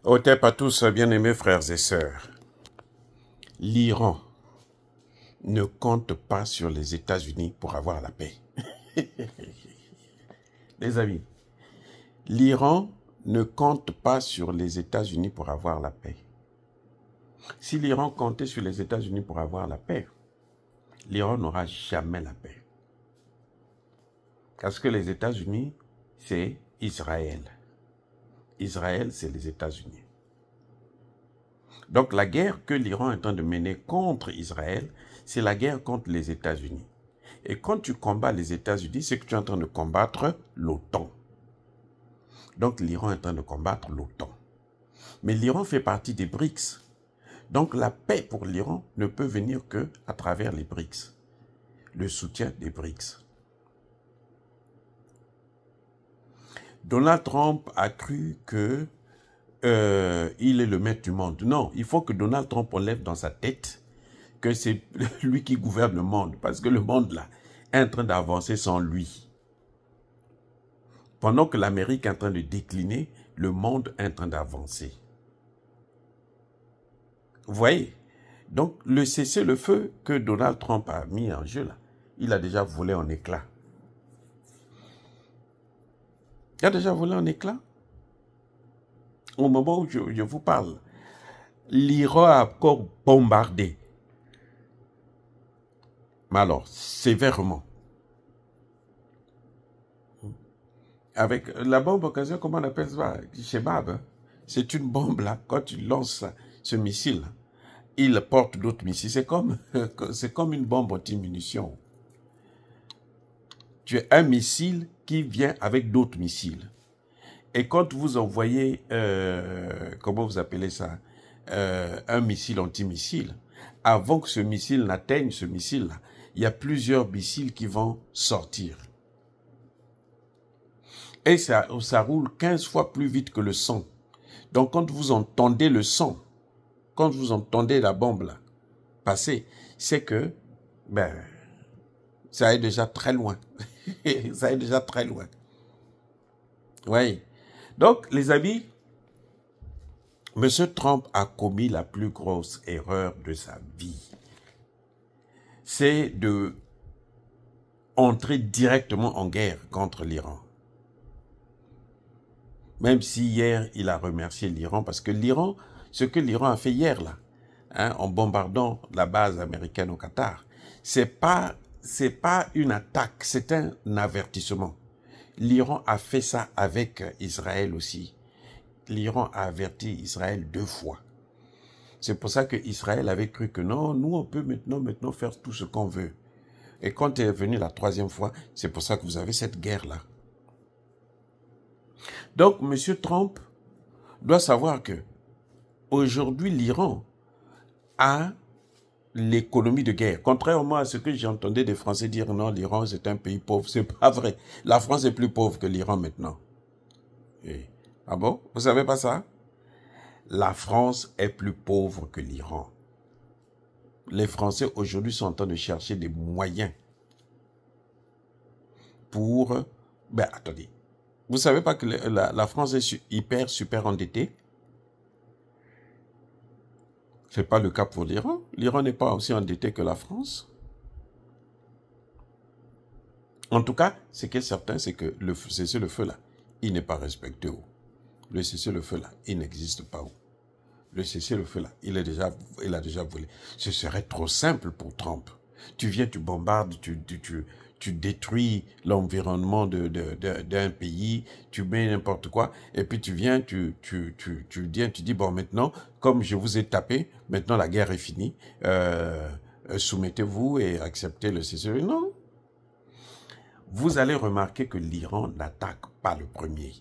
Otep à tous, bien-aimés frères et sœurs. L'Iran ne compte pas sur les États-Unis pour avoir la paix. Les amis, l'Iran ne compte pas sur les États-Unis pour avoir la paix. Si l'Iran comptait sur les États-Unis pour avoir la paix, l'Iran n'aura jamais la paix. Parce que les États-Unis, c'est Israël. Israël, c'est les États-Unis. Donc la guerre que l'Iran est en train de mener contre Israël, c'est la guerre contre les États-Unis. Et quand tu combats les États-Unis, c'est que tu es en train de combattre l'OTAN. Donc l'Iran est en train de combattre l'OTAN. Mais l'Iran fait partie des BRICS. Donc la paix pour l'Iran ne peut venir que à travers les BRICS. Le soutien des BRICS. Donald Trump a cru que il est le maître du monde. Non, il faut que Donald Trump enlève dans sa tête que c'est lui qui gouverne le monde. Parce que le monde là est en train d'avancer sans lui. Pendant que l'Amérique est en train de décliner, le monde est en train d'avancer. Vous voyez? Donc le cessez-le-feu que Donald Trump a mis en jeu là, il a déjà volé en éclats. Il a déjà volé en éclats. Au moment où je vous parle, l'Iran a encore bombardé. Mais alors, sévèrement. Avec la bombe occasion, comment on appelle ça? Shebab. Hein? C'est une bombe là, quand tu lances ce missile, il porte d'autres missiles. C'est comme une bombe anti-munitions. Tu as un missile qui vient avec d'autres missiles. Et quand vous envoyez, comment vous appelez ça, un missile anti-missile, avant que ce missile n'atteigne ce missile-là, il y a plusieurs missiles qui vont sortir. Et ça roule 15 fois plus vite que le son. Donc quand vous entendez le son, quand vous entendez la bombe là passer, c'est que ça est déjà très loin. Ça est déjà très loin. Oui. Donc, les amis, M. Trump a commis la plus grosse erreur de sa vie. C'est de entrer directement en guerre contre l'Iran. Même si hier, il a remercié l'Iran, parce que l'Iran, ce que l'Iran a fait hier, là, hein, en bombardant la base américaine au Qatar, c'est pas une attaque, c'est un avertissement. L'Iran a fait ça avec Israël aussi. L'Iran a averti Israël 2 fois. C'est pour ça que Israël avait cru que non, nous on peut maintenant faire tout ce qu'on veut. Et quand est venu la 3e fois, c'est pour ça que vous avez cette guerre-là. Donc, M. Trump doit savoir que aujourd'hui, l'Iran a l'économie de guerre. Contrairement à ce que j'entendais des Français dire, non, l'Iran c'est un pays pauvre. C'est pas vrai. La France est plus pauvre que l'Iran maintenant. Et, ah bon? Vous savez pas ça? La France est plus pauvre que l'Iran. Les Français aujourd'hui sont en train de chercher des moyens pour... attendez. Vous savez pas que la France est super endettée? Ce n'est pas le cas pour l'Iran. L'Iran n'est pas aussi endetté que la France. En tout cas, ce qui est certain, c'est que le cessez-le-feu là, il n'est pas respecté. Le cessez-le-feu là, il n'existe pas. Le cessez-le-feu là, il a déjà volé. Ce serait trop simple pour Trump. Tu viens, tu bombardes, tu détruis l'environnement d'un pays, tu mets n'importe quoi, et puis tu viens, tu dis, bon, maintenant, comme je vous ai tapé, maintenant la guerre est finie, soumettez-vous et acceptez le cessez-le-feu. Non. Vous allez remarquer que l'Iran n'attaque pas le premier.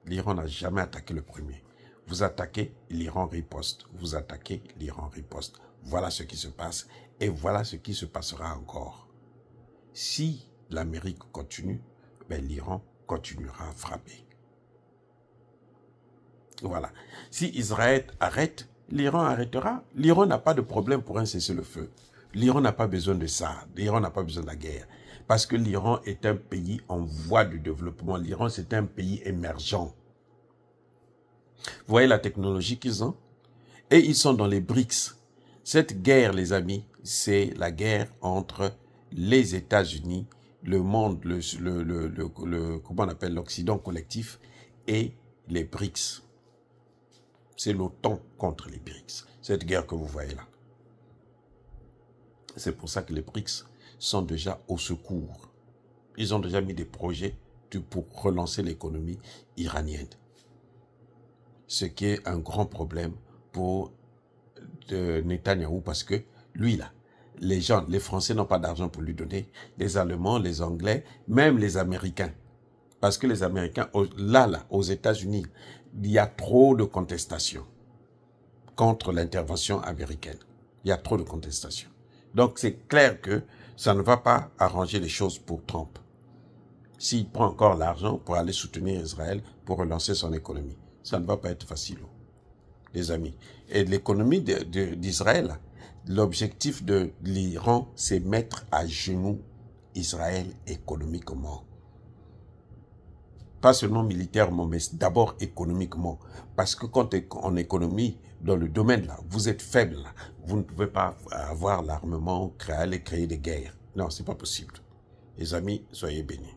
L'Iran n'a jamais attaqué le premier. Vous attaquez, l'Iran riposte. Vous attaquez, l'Iran riposte. Voilà ce qui se passe et voilà ce qui se passera encore. Si l'Amérique continue, l'Iran continuera à frapper. Voilà. Si Israël arrête, l'Iran arrêtera. L'Iran n'a pas de problème pour un cessez-le-feu. L'Iran n'a pas besoin de ça. L'Iran n'a pas besoin de la guerre. Parce que l'Iran est un pays en voie de développement. L'Iran, c'est un pays émergent. Vous voyez la technologie qu'ils ont? Et ils sont dans les BRICS. Cette guerre, les amis, c'est la guerre entre les États-Unis, le monde, comment on appelle l'Occident collectif, et les BRICS. C'est l'OTAN contre les BRICS. Cette guerre que vous voyez là. C'est pour ça que les BRICS sont déjà au secours. Ils ont déjà mis des projets pour relancer l'économie iranienne. Ce qui est un grand problème pour Netanyahou parce que lui là, les gens, les Français n'ont pas d'argent pour lui donner, les Allemands, les Anglais, même les Américains. Parce que les Américains, là, aux États-Unis, il y a trop de contestations contre l'intervention américaine. Il y a trop de contestations. Donc c'est clair que ça ne va pas arranger les choses pour Trump. S'il prend encore l'argent pour aller soutenir Israël, pour relancer son économie, ça ne va pas être facile, les amis. Et l'économie d'Israël, l'objectif de l'Iran, c'est mettre à genoux Israël économiquement. Pas seulement militairement, mais d'abord économiquement. Parce que quand en économie, dans le domaine là, vous êtes faible, là, vous ne pouvez pas avoir l'armement, créer des guerres. Non, c'est pas possible. Les amis, soyez bénis.